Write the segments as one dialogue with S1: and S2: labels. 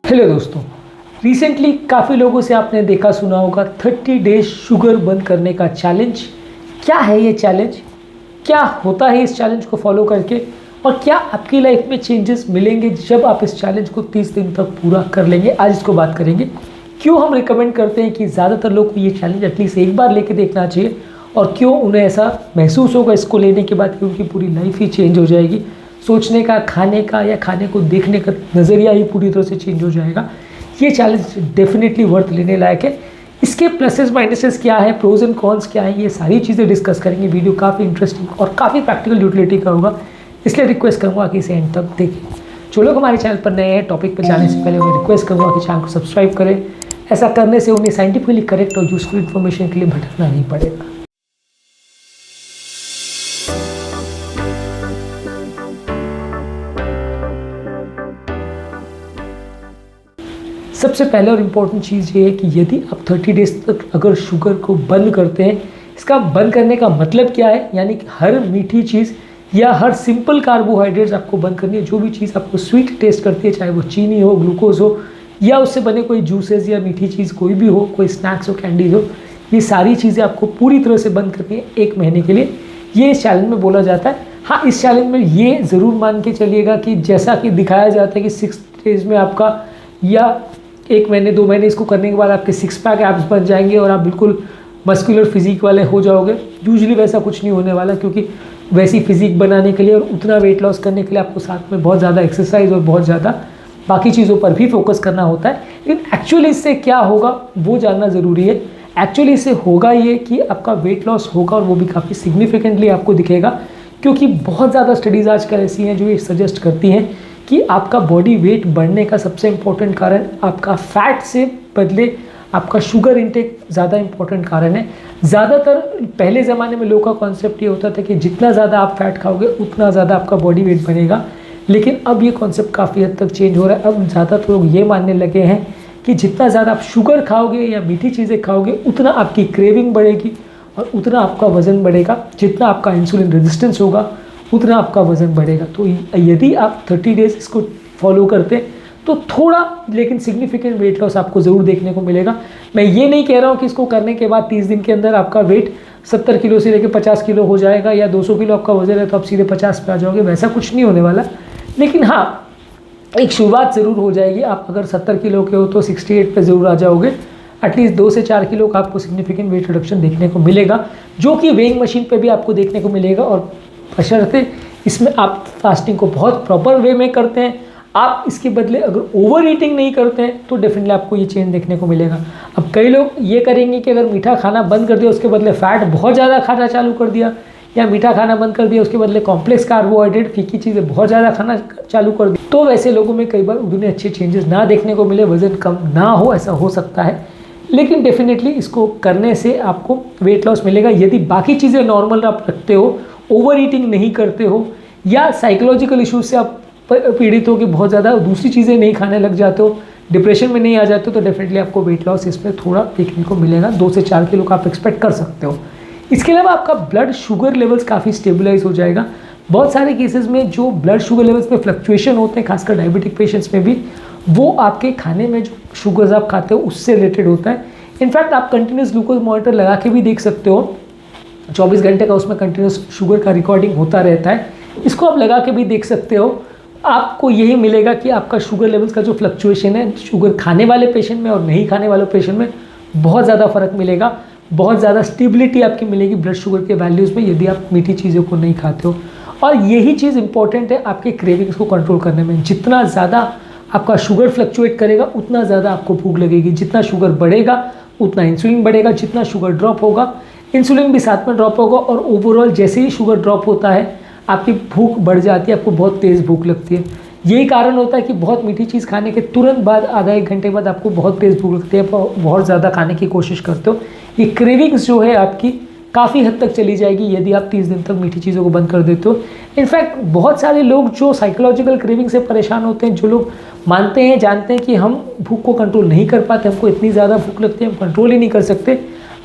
S1: Hello दोस्तों, recently काफ़ी लोगों से आपने देखा सुना होगा 30 डेज शुगर बंद करने का चैलेंज। क्या है ये चैलेंज, क्या होता है इस चैलेंज को फॉलो करके, और क्या आपकी लाइफ में चेंजेस मिलेंगे जब आप इस चैलेंज को 30 दिन तक पूरा कर लेंगे। आज इसको बात करेंगे। क्यों हम रिकमेंड करते हैं कि ज़्यादातर लोग को ये चैलेंज एटलीस्ट एक बार लेके देखना चाहिए, और क्यों उन्हें ऐसा महसूस होगा इसको लेने के बाद कि उनकी पूरी लाइफ ही चेंज हो जाएगी। सोचने का, खाने का या खाने को देखने का नज़रिया ही पूरी तरह से चेंज हो जाएगा। ये चैलेंज डेफिनेटली वर्थ लेने लायक है। इसके प्लसेस माइनसेस क्या है, प्रोज एंड कॉन्स क्या है, ये सारी चीज़ें डिस्कस करेंगे। वीडियो काफ़ी इंटरेस्टिंग और काफ़ी प्रैक्टिकल यूटिलिटी का होगा, इसलिए रिक्वेस्ट करूँगा कि इसे एंड तक देखें। जो लोग हमारे चैनल पर नए हैं, टॉपिक पर जाने से पहले मैं रिक्वेस्ट करूँगा कि चैनल को सब्सक्राइब करें। ऐसा करने से उन्हें साइंटिफिकली करेक्ट और यूजफुल इन्फॉर्मेशन के लिए भटकना नहीं पड़ेगा। सबसे पहले और इम्पोर्टेंट चीज़ ये है कि यदि आप 30 डेज तक अगर शुगर को बंद करते हैं, इसका बंद करने का मतलब क्या है, यानी कि हर मीठी चीज़ या हर सिंपल कार्बोहाइड्रेट्स आपको बंद करनी है। जो भी चीज़ आपको स्वीट टेस्ट करती है, चाहे वो चीनी हो, ग्लूकोज हो, या उससे बने कोई जूसेस या मीठी चीज़ कोई भी हो, कोई स्नैक्स हो, कैंडीज हो, ये सारी चीज़ें आपको पूरी तरह से बंद करनी है 1 महीने के लिए। ये इस चैलेंज में बोला जाता है। हाँ, इस चैलेंज में ये ज़रूर मान के चलिएगा कि जैसा कि दिखाया जाता है कि 6 डेज में आपका, या 1 महीने 2 महीने इसको करने के बाद आपके 6 पैक एब्स बन जाएंगे और आप बिल्कुल मस्कुलर फिजिक वाले हो जाओगे। यूजुअली वैसा कुछ नहीं होने वाला, क्योंकि वैसी फिजिक बनाने के लिए और उतना वेट लॉस करने के लिए आपको साथ में बहुत ज़्यादा एक्सरसाइज और बहुत ज़्यादा बाकी चीज़ों पर भी फोकस करना होता है। लेकिन एक्चुअली इससे क्या होगा वो जानना ज़रूरी है। एक्चुअली इससे होगा ये कि आपका वेट लॉस होगा, और वो भी काफ़ी सिग्निफिकेंटली आपको दिखेगा, क्योंकि बहुत ज़्यादा स्टडीज़ आजकल ऐसी हैं जो ये सजेस्ट करती हैं कि आपका बॉडी वेट बढ़ने का सबसे इम्पोर्टेंट कारण आपका फैट से बदले आपका शुगर इंटेक ज़्यादा इम्पोर्टेंट कारण है। ज़्यादातर पहले ज़माने में लोगों का कॉन्सेप्ट ये होता था कि जितना ज़्यादा आप फैट खाओगे उतना ज़्यादा आपका बॉडी वेट बनेगा, लेकिन अब ये कॉन्सेप्ट काफ़ी हद तक चेंज हो रहा है। अब ज़्यादातर लोग ये मानने लगे हैं कि जितना ज़्यादा आप शुगर खाओगे या मीठी चीज़ें खाओगे उतना आपकी क्रेविंग बढ़ेगी और उतना आपका वज़न बढ़ेगा। जितना आपका इंसुलिन रेजिस्टेंस होगा उतना आपका वज़न बढ़ेगा। तो यदि आप 30 डेज इसको फॉलो करते हैं तो थोड़ा लेकिन सिग्निफिकेंट वेट लॉस आपको ज़रूर देखने को मिलेगा। मैं ये नहीं कह रहा हूँ कि इसको करने के बाद 30 दिन के अंदर आपका वेट 70 किलो से लेकर 50 किलो हो जाएगा, या 200 किलो आपका वज़न है तो आप सीधे 50 पे आ जाओगे, वैसा कुछ नहीं होने वाला। लेकिन हाँ, एक शुरुआत ज़रूर हो जाएगी। आप अगर 70 किलो के हो तो 68 पे ज़रूर आ जाओगे। एटलीस्ट 2 से 4 किलो का आपको सिग्निफिकेंट वेट रिडक्शन देखने को मिलेगा, जो कि वेइंग मशीन पे भी आपको देखने को मिलेगा। और बशर्ते इसमें आप फास्टिंग को बहुत प्रॉपर वे में करते हैं। आप इसके बदले अगर ओवर ईटिंग नहीं करते हैं तो डेफिनेटली आपको ये चेंज देखने को मिलेगा। अब कई लोग ये करेंगे कि अगर मीठा खाना बंद कर दिया उसके बदले फैट बहुत ज़्यादा खाना चालू कर दिया, या मीठा खाना बंद कर दिया उसके बदले कॉम्प्लेक्स कार्बोहाइड्रेट फीकी चीज़ें बहुत ज़्यादा खाना चालू कर दी, तो वैसे लोगों में कई बार उतने अच्छे चेंजेस ना देखने को मिले, वज़न कम ना हो, ऐसा हो सकता है। लेकिन डेफिनेटली इसको करने से आपको वेट लॉस मिलेगा यदि बाकी चीज़ें नॉर्मल आप रखते हो, ओवर ईटिंग नहीं करते हो, या साइकोलॉजिकल इश्यूज से आप पीड़ित हो कि बहुत ज़्यादा दूसरी चीज़ें नहीं खाने लग जाते हो, डिप्रेशन में नहीं आ जाते हो, तो डेफिनेटली आपको वेट लॉस इसमें थोड़ा देखने को मिलेगा। 2 से 4 किलो का आप एक्सपेक्ट कर सकते हो। इसके अलावा आपका ब्लड शुगर लेवल्स काफ़ी स्टेबलाइज हो जाएगा। बहुत सारे केसेस में जो ब्लड शुगर लेवल्स में फ्लक्चुएशन होते हैं, खासकर डायबिटिक पेशेंट्स में भी, वो आपके खाने में जो शुगर्स आप खाते हो उससे रिलेटेड होता है। इनफैक्ट आप कंटिन्यूस ग्लूकोज मॉनिटर लगा के भी देख सकते हो, 24 घंटे का उसमें कंटिन्यूस शुगर का रिकॉर्डिंग होता रहता है। इसको आप लगा के भी देख सकते हो। आपको यही मिलेगा कि आपका शुगर लेवल्स का जो फ्लक्चुएशन है, शुगर खाने वाले पेशेंट में और नहीं खाने वाले पेशेंट में बहुत ज़्यादा फ़र्क मिलेगा। बहुत ज़्यादा स्टेबिलिटी आपकी मिलेगी ब्लड शुगर के वैल्यूज़ में यदि आप मीठी चीज़ों को नहीं खाते हो। और यही चीज़ इंपॉर्टेंट है आपके क्रेविंग्स को कंट्रोल करने में। जितना ज़्यादा आपका शुगर फ्लक्चुएट करेगा उतना ज़्यादा आपको भूख लगेगी। जितना शुगर बढ़ेगा उतना इंसुलिन बढ़ेगा, जितना शुगर ड्रॉप होगा इंसुलिन भी साथ में ड्रॉप होगा, और ओवरऑल जैसे ही शुगर ड्रॉप होता है आपकी भूख बढ़ जाती है, आपको बहुत तेज़ भूख लगती है। यही कारण होता है कि बहुत मीठी चीज़ खाने के तुरंत बाद आधा 1 घंटे बाद आपको बहुत तेज़ भूख लगती है, बहुत ज़्यादा खाने की कोशिश करते हो। ये क्रेविंग्स जो है आपकी काफ़ी हद तक चली जाएगी यदि आप 30 दिन तक मीठी चीज़ों को बंद कर देते हो। इनफैक्ट बहुत सारे लोग जो साइकोलॉजिकल क्रेविंग से परेशान होते हैं, जो लोग मानते हैं, जानते हैं कि हम भूख को कंट्रोल नहीं कर पाते, हमको इतनी ज़्यादा भूख लगती है, हम कंट्रोल ही नहीं कर सकते,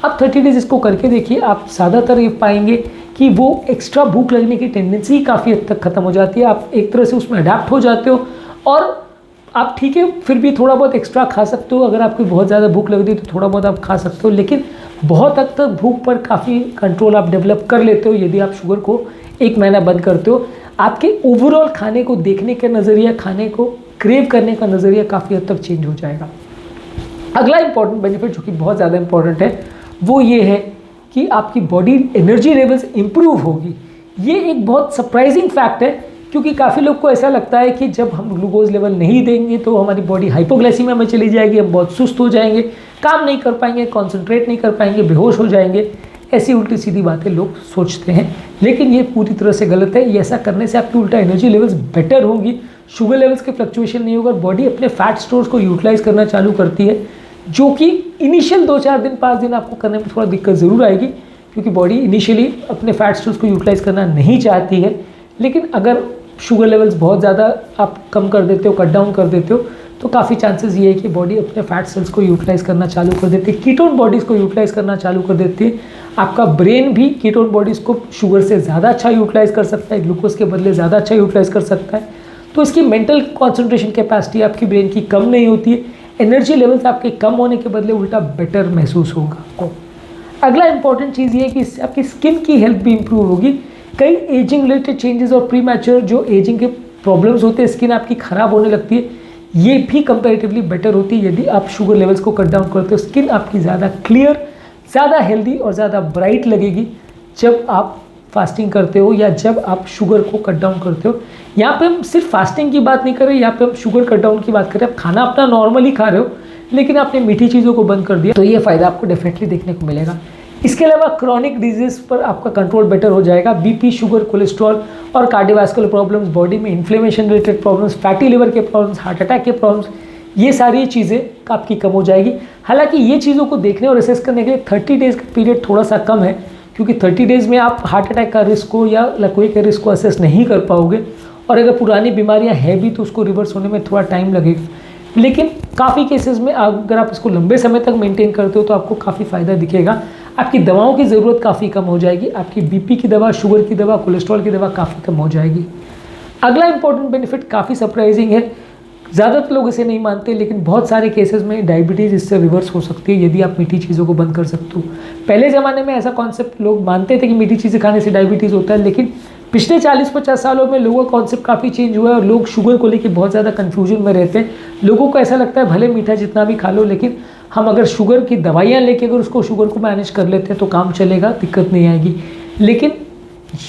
S1: आप 30 डेज इसको करके देखिए। आप ज़्यादातर ये पाएंगे कि वो एक्स्ट्रा भूख लगने की टेंडेंसी काफ़ी हद तक ख़त्म हो जाती है। आप एक तरह से उसमें अडेप्ट हो जाते हो और आप ठीक है फिर भी थोड़ा बहुत एक्स्ट्रा खा सकते हो, अगर आपको बहुत ज़्यादा भूख लग रही है तो थोड़ा बहुत आप खा सकते हो, लेकिन बहुत हद तक भूख पर काफ़ी कंट्रोल आप डेवलप कर लेते हो यदि आप शुगर को 1 महीना बंद करते हो। आपके ओवरऑल खाने को देखने का नज़रिया, खाने को क्रेव करने का नज़रिया काफ़ी हद तक चेंज हो जाएगा। अगला इंपॉर्टेंट बेनिफिट जो कि बहुत ज़्यादा इंपॉर्टेंट है वो ये है कि आपकी बॉडी एनर्जी लेवल्स इंप्रूव होगी। ये एक बहुत सरप्राइजिंग फैक्ट है, क्योंकि काफ़ी लोग को ऐसा लगता है कि जब हम ग्लूकोज लेवल नहीं देंगे तो हमारी बॉडी हाइपोग्लाइसीमिया में चली जाएगी, हम बहुत सुस्त हो जाएंगे, काम नहीं कर पाएंगे, कॉन्सेंट्रेट नहीं कर पाएंगे, बेहोश हो जाएंगे। ऐसी उल्टी सीधी बातें लोग सोचते हैं, लेकिन ये पूरी तरह से गलत है। ये ऐसा करने से आपकी उल्टा एनर्जी लेवल्स बेटर होंगी, शुगर लेवल्स के फ्लक्चुएशन नहीं होगा, बॉडी अपने फैट स्टोर्स को यूटिलाइज करना चालू करती है, जो कि इनिशियल 2-4 दिन 5 दिन आपको करने में थोड़ा दिक्कत ज़रूर आएगी, क्योंकि बॉडी इनिशियली अपने फैट स्टोर्स को यूटिलाइज करना नहीं चाहती है। लेकिन अगर शुगर लेवल्स बहुत ज़्यादा आप कम कर देते हो, कट डाउन कर देते हो, तो काफ़ी चांसेस ये है कि बॉडी अपने फैट सेल्स को यूटिलाइज करना चालू कर देती है, कीटोन बॉडीज़ को यूटिलाइज करना चालू कर देती है। आपका ब्रेन भी कीटोन बॉडीज़ को शुगर से ज़्यादा अच्छा यूटिलाइज कर सकता है, ग्लूकोज के बदले ज़्यादा अच्छा यूटिलाइज कर सकता है। तो इसकी मेंटल कॉन्सेंट्रेशन कैपेसिटी आपकी ब्रेन की कम नहीं होती है, एनर्जी लेवल्स आपके कम होने के बदले उल्टा बेटर महसूस होगा आपको। अगला इंपॉर्टेंट चीज़ ये है कि इससे आपकी स्किन की हेल्थ भी इंप्रूव होगी। कई एजिंग रिलेटेड चेंजेस और प्री मैच्योर जो एजिंग के प्रॉब्लम्स होते हैं, स्किन आपकी ख़राब होने लगती है, ये भी कंपैरेटिवली बेटर होती है यदि आप शुगर लेवल्स को कट डाउन करते हो। स्किन आपकी ज़्यादा क्लियर, ज़्यादा हेल्दी और ज़्यादा ब्राइट लगेगी जब आप फास्टिंग करते हो या जब आप शुगर को कट डाउन करते हो। यहाँ पे हम सिर्फ फास्टिंग की बात नहीं कर रहे, यहाँ पे हम शुगर कट डाउन की बात कर रहे हैं। आप खाना अपना नॉर्मली खा रहे हो, लेकिन आपने मीठी चीज़ों को बंद कर दिया, तो ये फ़ायदा आपको डेफिनेटली देखने को मिलेगा। इसके अलावा क्रॉनिक डिजीज़ पर आपका कंट्रोल बेटर हो जाएगा। बीपी, शुगर, कोलेस्ट्रॉल और कार्डियोवास्कुलर प्रॉब्लम्स, बॉडी में inflammation related problems, fatty liver के प्रॉब्लम्स, हार्ट अटैक के प्रॉब्लम्स, ये सारी चीज़ें आपकी कम हो जाएगी। हालांकि ये चीज़ों को देखने और असेस करने के लिए 30 डेज़ का पीरियड थोड़ा सा कम है, क्योंकि 30 डेज़ में आप हार्ट अटैक का रिस्क को या लकवे के रिस्क को असेस नहीं कर पाओगे, और अगर पुरानी बीमारियां हैं भी तो उसको रिवर्स होने में थोड़ा टाइम लगेगा। लेकिन काफ़ी केसेस में अगर आप इसको लंबे समय तक मेंटेन करते हो तो आपको काफ़ी फ़ायदा दिखेगा। आपकी दवाओं की ज़रूरत काफ़ी कम हो जाएगी, आपकी बीपी की दवा, शुगर की दवा, कोलेस्ट्रॉल की दवा काफ़ी कम हो जाएगी। अगला इंपॉर्टेंट बेनिफिट काफ़ी सरप्राइजिंग है, ज़्यादातर लोग इसे नहीं मानते, लेकिन बहुत सारे केसेस में डायबिटीज़ इससे रिवर्स हो सकती है यदि आप मीठी चीज़ों को बंद कर सकते हो। पहले ज़माने में ऐसा कॉन्सेप्ट लोग मानते थे कि मीठी चीज़ें खाने से डायबिटीज़ होता है, लेकिन पिछले 40-50 सालों में लोगों का कॉन्सेप्ट काफ़ी चेंज हुआ है और लोग शुगर को लेकर बहुत ज़्यादा कन्फ्यूजन में रहते हैं। लोगों को ऐसा लगता है भले मीठा जितना भी खा लो, लेकिन हम अगर शुगर की दवाइयाँ लेके अगर उसको शुगर को मैनेज कर लेते हैं तो काम चलेगा, दिक्कत नहीं आएगी। लेकिन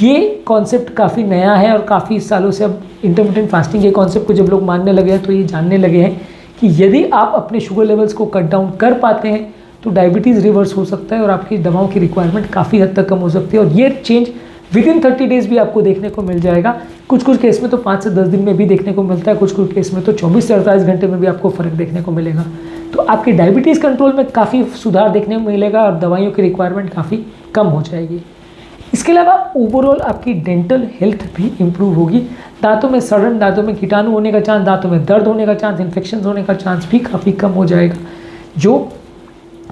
S1: ये कॉन्सेप्ट काफ़ी नया है और काफ़ी सालों से अब इंटरमिटेंट फास्टिंग के कॉन्सेप्ट को जब लोग मानने लगे हैं तो ये जानने लगे हैं कि यदि आप अपने शुगर लेवल्स को कट डाउन कर पाते हैं तो डायबिटीज़ रिवर्स हो सकता है और आपकी दवाओं की रिक्वायरमेंट काफ़ी हद तक कम हो सकती है। और ये चेंज विदिन 30 डेज़ भी आपको देखने को मिल जाएगा। कुछ कुछ केस में तो 5 से 10 दिन में भी देखने को मिलता है, कुछ कुछ केस में तो 24 से 48 घंटे में भी आपको फ़र्क देखने को मिलेगा। तो आपकी डायबिटीज़ कंट्रोल में काफ़ी सुधार देखने को मिलेगा और दवाइयों की रिक्वायरमेंट काफ़ी कम हो जाएगी। इसके अलावा ओवरऑल आपकी डेंटल हेल्थ भी इम्प्रूव होगी। दांतों में सड़न, दांतों में कीटाणु होने का चांस, दांतों में दर्द होने का चांस, इन्फेक्शन होने का चांस भी काफ़ी कम हो जाएगा, जो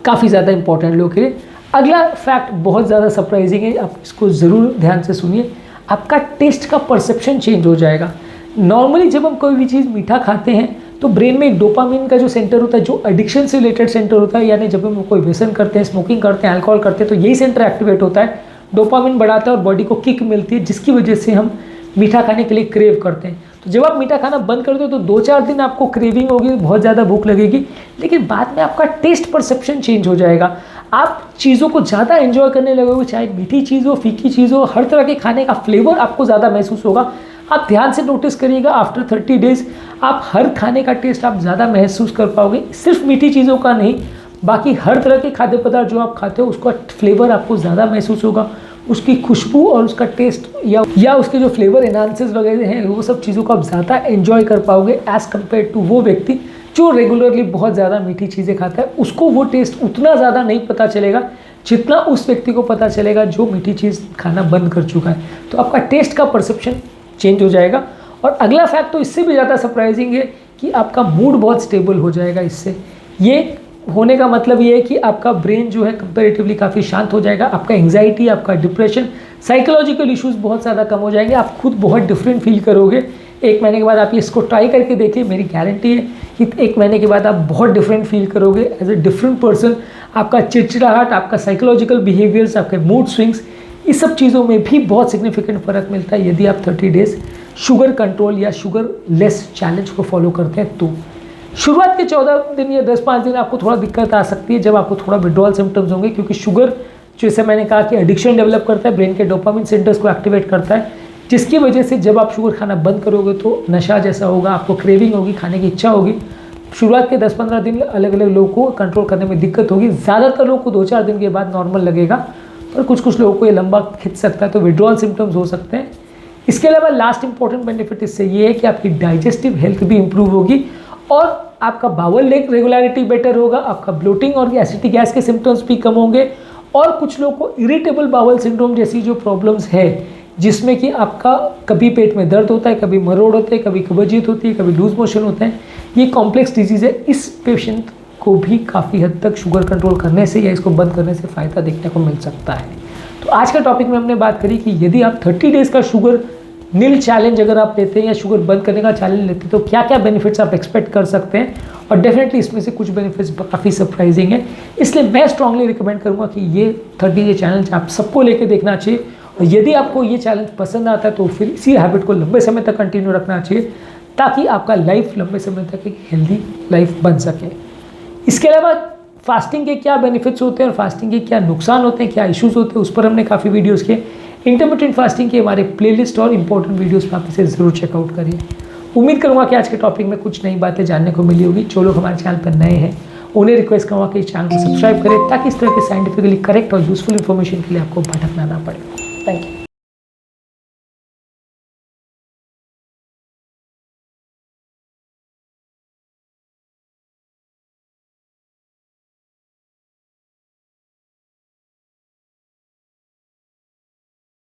S1: काफ़ी ज़्यादा इंपॉर्टेंट लोगों के लिए। अगला फैक्ट बहुत ज़्यादा सरप्राइजिंग है, आप इसको ज़रूर ध्यान से सुनिए। आपका टेस्ट का परसेप्शन चेंज हो जाएगा। नॉर्मली जब हम कोई भी चीज़ मीठा खाते हैं तो ब्रेन में एक डोपामिन का जो सेंटर होता है, जो एडिक्शन से रिलेटेड सेंटर होता है, यानी जब हम कोई व्यसन करते हैं, स्मोकिंग करते हैं, अल्कोहल करते हैं, तो यही सेंटर एक्टिवेट होता है, डोपामिन बढ़ाता है और बॉडी को किक मिलती है, जिसकी वजह से हम मीठा खाने के लिए क्रेव करते हैं। तो जब आप मीठा खाना बंद करते हो तो 2-4 दिन आपको क्रेविंग होगी, बहुत ज़्यादा भूख लगेगी, लेकिन बाद में आपका टेस्ट परसेप्शन चेंज हो जाएगा। आप चीज़ों को ज़्यादा एंजॉय करने लगोगे, चाहे मीठी चीज़ हो, फीकी चीज़ हो, हर तरह के खाने का फ्लेवर आपको ज़्यादा महसूस होगा। आप ध्यान से नोटिस करिएगा, आफ्टर 30 डेज़ आप हर खाने का टेस्ट आप ज़्यादा महसूस कर पाओगे, सिर्फ मीठी चीज़ों का नहीं, बाकी हर तरह के खाद्य पदार्थ जो आप खाते हो उसका फ्लेवर आपको ज़्यादा महसूस होगा, उसकी खुशबू और उसका टेस्ट या उसके जो फ्लेवर एनहांसेस वगैरह हैं, वो सब चीज़ों को आप ज़्यादा एंजॉय कर पाओगे एज़ कम्पेयर टू वो व्यक्ति जो रेगुलरली बहुत ज़्यादा मीठी चीज़ें खाता है। उसको वो टेस्ट उतना ज़्यादा नहीं पता चलेगा जितना उस व्यक्ति को पता चलेगा जो मीठी चीज़ खाना बंद कर चुका है। तो आपका टेस्ट का परसेप्शन चेंज हो जाएगा। और अगला फैक्ट तो इससे भी ज़्यादा सरप्राइजिंग है कि आपका मूड बहुत स्टेबल हो जाएगा इससे। ये होने का मतलब ये है कि आपका ब्रेन जो है कंपैरेटिवली काफ़ी शांत हो जाएगा, आपका एंग्जाइटी, आपका डिप्रेशन, साइकोलॉजिकल इश्यूज़ बहुत ज़्यादा कम हो जाएंगे, आप खुद बहुत डिफरेंट फील करोगे। 1 महीने के बाद आप इसको ट्राई करके देखिए, मेरी गारंटी है कि 1 महीने के बाद आप बहुत डिफरेंट फील करोगे एज ए डिफरेंट पर्सन। आपका चिड़चिड़ाहट, आपका साइकोलॉजिकल बिहेवियर्स, आपके मूड स्विंग्स, इस सब चीज़ों में भी बहुत सिग्निफिकेंट फ़र्क मिलता है यदि आप 30 डेज शुगर कंट्रोल या शुगर लेस चैलेंज को फॉलो करते हैं। तो शुरुआत के 14 दिन या 10-5 दिन आपको थोड़ा दिक्कत आ सकती है, जब आपको थोड़ा विड्रॉल सिम्टम्स होंगे, क्योंकि शुगर जैसे मैंने कहा कि एडिक्शन डेवलप करता है, ब्रेन के डोपामिन सेंटर्स को एक्टिवेट करता है, जिसकी वजह से जब आप शुगर खाना बंद करोगे तो नशा जैसा होगा, आपको क्रेविंग होगी, खाने की इच्छा होगी। शुरुआत के 10-15 दिन अलग अलग लोगों को कंट्रोल करने में दिक्कत होगी, ज़्यादातर लोगों को 2-4 दिन के बाद नॉर्मल लगेगा, पर कुछ लोगों को ये लंबा खिंच सकता है, तो विड्रॉल सिम्टम्स हो सकते हैं। इसके अलावा लास्ट इंपॉर्टेंट बेनिफिट इससे ये है कि आपकी डाइजेस्टिव हेल्थ भी इंप्रूव होगी और आपका बाउल रेगुलरिटी बेटर होगा, आपका ब्लोटिंग और एसिडिक गैस के सिम्टम्स भी कम होंगे, और कुछ लोगों को इरिटेबल बाउल सिंड्रोम जैसी जो प्रॉब्लम्स है, जिसमें कि आपका कभी पेट में दर्द होता है, कभी मरोड़ होते हैं, कभी कब्जियत होती है, कभी लूज मोशन होता है, ये कॉम्प्लेक्स डिजीज़ है। इस पेशेंट को भी काफ़ी हद तक शुगर कंट्रोल करने से या इसको बंद करने से फ़ायदा देखने को मिल सकता है। तो आज का टॉपिक में हमने बात करी कि यदि आप 30 डेज़ का शुगर नील चैलेंज अगर आप लेते हैं या शुगर बंद करने का चैलेंज लेते हैं, तो क्या क्या बेनिफिट्स आप एक्सपेक्ट कर सकते हैं, और डेफिनेटली इसमें से कुछ बेनिफिट्स काफ़ी सरप्राइजिंग है। इसलिए मैं स्ट्रांगली रिकमेंड करूँगा कि ये 30 डे चैलेंज आप सबको लेके देखना चाहिए, और यदि आपको ये चैलेंज पसंद आता है तो फिर इसी हैबिट को लंबे समय तक कंटिन्यू रखना चाहिए, ताकि आपका लाइफ लंबे समय तक एक हेल्दी लाइफ बन सके। इसके अलावा फास्टिंग के क्या बेनिफिट्स होते हैं और फास्टिंग के क्या नुकसान होते हैं, क्या इश्यूज़ होते हैं, उस पर हमने काफ़ी वीडियोज़ किए। इंटरमिटेंट फास्टिंग के हमारे प्लेलिस्ट और इंपॉर्टेंट वीडियोस में आप इसे ज़रूर चेकआउट करिए। उम्मीद करूँगा कि आज के टॉपिक में कुछ नई बातें जानने को मिली होगी। जो लोग हमारे चैनल पर नए हैं उन्हें रिक्वेस्ट करूँगा कि इस चैनल को सब्सक्राइब करें, ताकि इस तरह के साइंटिफिकली करेक्ट और यूजफुल इन्फॉर्मेशन के लिए आपको भटकना ना पड़े। Thank you.